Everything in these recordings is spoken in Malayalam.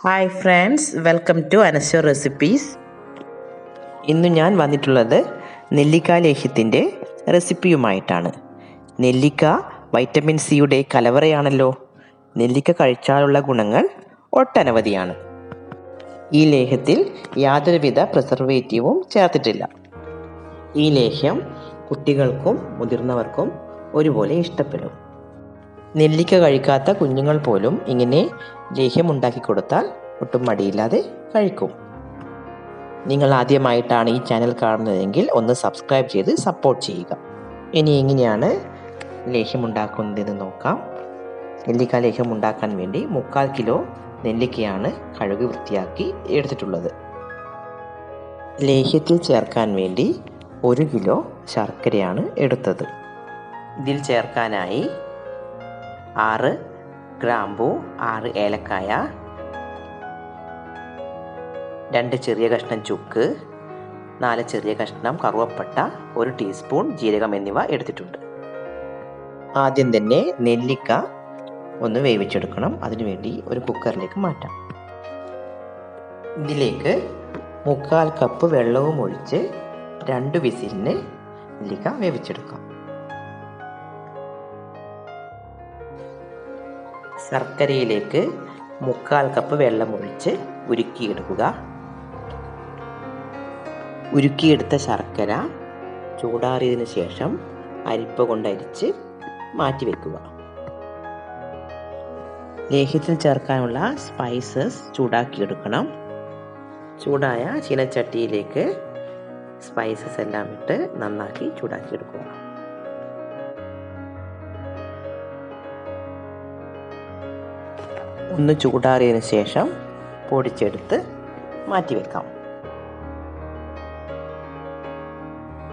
Hi friends, welcome to Anaswar recipes. ഇന്ന് ഞാൻ വന്നിട്ടുള്ളത് നെല്ലിക്ക ലേഹ്യത്തിൻ്റെ റെസിപ്പിയുമായിട്ടാണ്. നെല്ലിക്ക വൈറ്റമിൻ സിയുടെ കലവറയാണല്ലോ. നെല്ലിക്ക കഴിച്ചാലുള്ള ഗുണങ്ങൾ ഒട്ടനവധിയാണ്. ഈ ലേഹ്യത്തിൽ യാതൊരുവിധ പ്രിസർവേറ്റീവും ചേർത്തിട്ടില്ല. ഈ ലേഹ്യം കുട്ടികൾക്കും മുതിർന്നവർക്കും ഒരുപോലെ ഇഷ്ടപ്പെടും. നെല്ലിക്ക കഴിക്കാത്ത കുഞ്ഞുങ്ങൾ പോലും ഇങ്ങനെ ലേഹ്യം ഉണ്ടാക്കി കൊടുത്താൽ ഒട്ടും മടിയില്ലാതെ കഴിക്കും. നിങ്ങൾ ആദ്യമായിട്ടാണ് ഈ ചാനൽ കാണുന്നതെങ്കിൽ ഒന്ന് സബ്സ്ക്രൈബ് ചെയ്ത് സപ്പോർട്ട് ചെയ്യുക. ഇനി എങ്ങനെയാണ് ലേഹ്യം ഉണ്ടാക്കുന്നതെന്ന് നോക്കാം. നെല്ലിക്ക ലേഹ്യം ഉണ്ടാക്കാൻ വേണ്ടി 3/4 കിലോ നെല്ലിക്കയാണ് കഴുകി വൃത്തിയാക്കി എടുത്തിട്ടുള്ളത്. ലേഹ്യത്തിൽ ചേർക്കാൻ വേണ്ടി 1 കിലോ ശർക്കരയാണ് എടുത്തത്. ഇതിൽ ചേർക്കാനായി 6 ഗ്രാമ്പൂ, 6 ഏലക്കായ, 2 ചെറിയ കഷ്ണം ചുക്ക്, 4 ചെറിയ കഷ്ണം കറുവപ്പട്ട, 1 ടീസ്പൂൺ ജീരകം എന്നിവ എടുത്തിട്ടുണ്ട്. ആദ്യം തന്നെ നെല്ലിക്ക ഒന്ന് വേവിച്ചെടുക്കണം. അതിനുവേണ്ടി ഒരു കുക്കറിലേക്ക് മാറ്റാം. ഇതിലേക്ക് 3/4 കപ്പ് വെള്ളവും ഒഴിച്ച് 2 വിസിലിന് നെല്ലിക്ക വേവിച്ചെടുക്കാം. ശർക്കരയിലേക്ക് 3/4 കപ്പ് വെള്ളം ഒഴിച്ച് ഉരുക്കിയെടുക്കുക. ഉരുക്കിയെടുത്ത ശർക്കര ചൂടാറിയതിനു ശേഷം അരിപ്പ കൊണ്ടരിച്ച് മാറ്റിവെക്കുക. ലേഹ്യത്തിൽ ചേർക്കാനുള്ള സ്പൈസസ് ചൂടാക്കിയെടുക്കണം. ചൂടായ ചീനച്ചട്ടിയിലേക്ക് സ്പൈസസ് എല്ലാം ഇട്ട് നന്നാക്കി ചൂടാക്കിയെടുക്കുക. ഒന്ന് ചൂടാറിയതിന് ശേഷം പൊടിച്ചെടുത്ത് മാറ്റിവെക്കാം.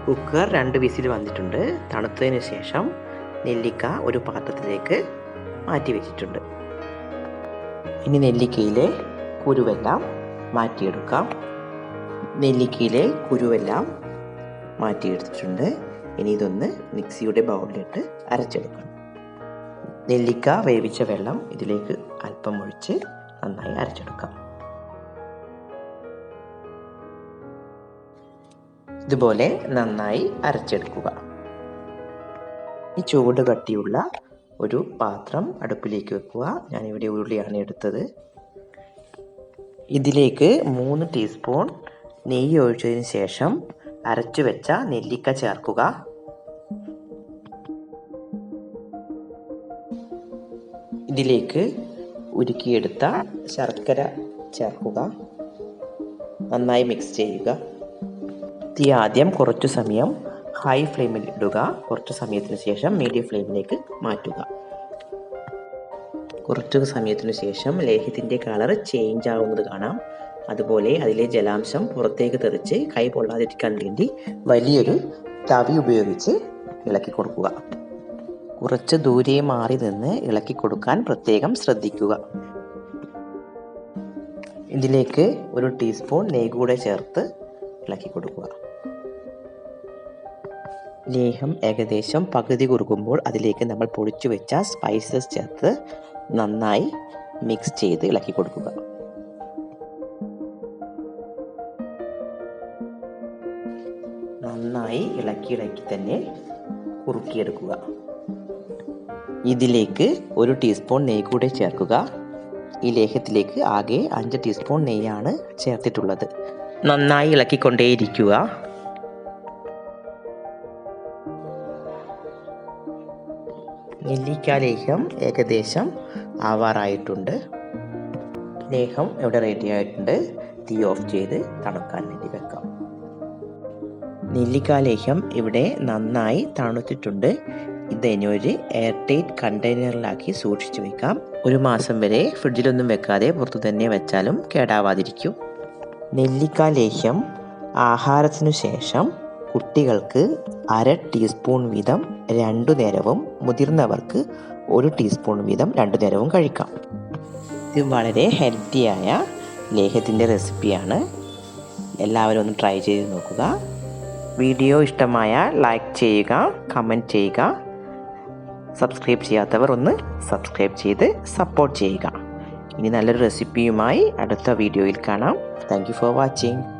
കുക്കർ 2 വിസിൽ വന്നിട്ടുണ്ട്. തണുത്തതിന് ശേഷം നെല്ലിക്ക ഒരു പാത്രത്തിലേക്ക് മാറ്റി വെച്ചിട്ടുണ്ട്. ഇനി നെല്ലിക്കയിലെ കുരുവെല്ലാം മാറ്റിയെടുക്കാം. നെല്ലിക്കയിലെ കുരുവെല്ലാം മാറ്റിയെടുത്തിട്ടുണ്ട്. ഇനി ഇതൊന്ന് മിക്സിയുടെ ബൗളിലിട്ട് അരച്ചെടുക്കണം. നെല്ലിക്ക വേവിച്ച വെള്ളം ഇതിലേക്ക് അല്പം ഒഴിച്ച് നന്നായി അരച്ചെടുക്കാം. ഇതുപോലെ നന്നായി അരച്ചെടുക്കുക. ഈ ചൂട് കട്ടിയുള്ള ഒരു പാത്രം അടുപ്പിലേക്ക് വെക്കുക. ഞാനിവിടെ ഉരുളിയാണ് എടുത്തത്. ഇതിലേക്ക് 3 ടീസ്പൂൺ നെയ്യ് ഒഴിച്ചതിന് ശേഷം അരച്ചു വെച്ച നെല്ലിക്ക ചേർക്കുക. ഇതിലേക്ക് ഉരുക്കിയെടുത്ത ശർക്കര ചേർക്കുക. നന്നായി മിക്സ് ചെയ്യുക. തീ ആദ്യം കുറച്ചു സമയം ഹൈ ഫ്ലെയിമിൽ ഇടുക. കുറച്ചു സമയത്തിന് ശേഷം മീഡിയം ഫ്ലെയിമിലേക്ക് മാറ്റുക. കുറച്ചു സമയത്തിന് ശേഷം ലേഹ്യത്തിൻ്റെ കളർ ചേഞ്ച് ആവുന്നത് കാണാം. അതുപോലെ അതിലെ ജലാംശം പുറത്തേക്ക് തെറിച്ച് കൈ പൊള്ളാതിരിക്കാൻ വേണ്ടി വലിയൊരു തവി ഉപയോഗിച്ച് ഇളക്കി കൊടുക്കുക. കുറച്ച് ദൂരെ മാറി നിന്ന് ഇളക്കി കൊടുക്കാൻ പ്രത്യേകം ശ്രദ്ധിക്കുക. ഇതിലേക്ക് 1 ടീസ്പൂൺ നെയ്യ് കൂടെ ചേർത്ത് ഇളക്കി കൊടുക്കുക. ലേഹ്യം ഏകദേശം പകുതി കുറുകുമ്പോൾ അതിലേക്ക് നമ്മൾ പൊടിച്ചു വെച്ച സ്പൈസസ് ചേർത്ത് നന്നായി മിക്സ് ചെയ്ത് ഇളക്കി കൊടുക്കുക. നന്നായി ഇളക്കി തന്നെ കുറുക്കിയെടുക്കുക. ഇതിലേക്ക് 1 ടീസ്പൂൺ നെയ്യ് കൂടെ ചേർക്കുക. ഈ ലേഹ്യത്തിലേക്ക് ആകെ 5 ടീസ്പൂൺ നെയ്യാണ് ചേർത്തിട്ടുള്ളത്. നന്നായി ഇളക്കിക്കൊണ്ടേയിരിക്കുക. നെല്ലിക്ക ലേഹ്യം ഏകദേശം ആവാറായിട്ടുണ്ട്. ലേഹ്യം ഇവിടെ റെഡി ആയിട്ടുണ്ട്. തീ ഓഫ് ചെയ്ത് തണുക്കാൻ വേണ്ടി വെക്കാം. നെല്ലിക്ക ലേഹ്യം ഇവിടെ നന്നായി തണുത്തിട്ടുണ്ട്. ഇതിനെ ഒരു എയർ ടൈറ്റ് കണ്ടെയ്നറിലാക്കി സൂക്ഷിച്ചു വെക്കാം. 1 മാസം വരെ ഫ്രിഡ്ജിലൊന്നും വെക്കാതെ പുറത്തു തന്നെ വെച്ചാലും കേടാവാതിരിക്കും. നെല്ലിക്ക ലേഹ്യം ആഹാരത്തിനു ശേഷം കുട്ടികൾക്ക് 1/2 ടീസ്പൂൺ വീതം 2 നേരവും മുതിർന്നവർക്ക് 1 ടീസ്പൂൺ വീതം 2 നേരവും കഴിക്കാം. ഇത് വളരെ ഹെൽത്തിയായ ലേഹ്യത്തിൻ്റെ റെസിപ്പിയാണ്. എല്ലാവരും ഒന്ന് ട്രൈ ചെയ്ത് നോക്കുക. വീഡിയോ ഇഷ്ടമായാൽ ലൈക്ക് ചെയ്യുക, കമൻറ്റ് ചെയ്യുക. സബ്സ്ക്രൈബ് ചെയ്യാത്തവർ ഒന്ന് സബ്സ്ക്രൈബ് ചെയ്ത് സപ്പോർട്ട് ചെയ്യുക. ഇനി നല്ലൊരു റെസിപ്പിയുമായി അടുത്ത വീഡിയോയിൽ കാണാം. Thank you for watching.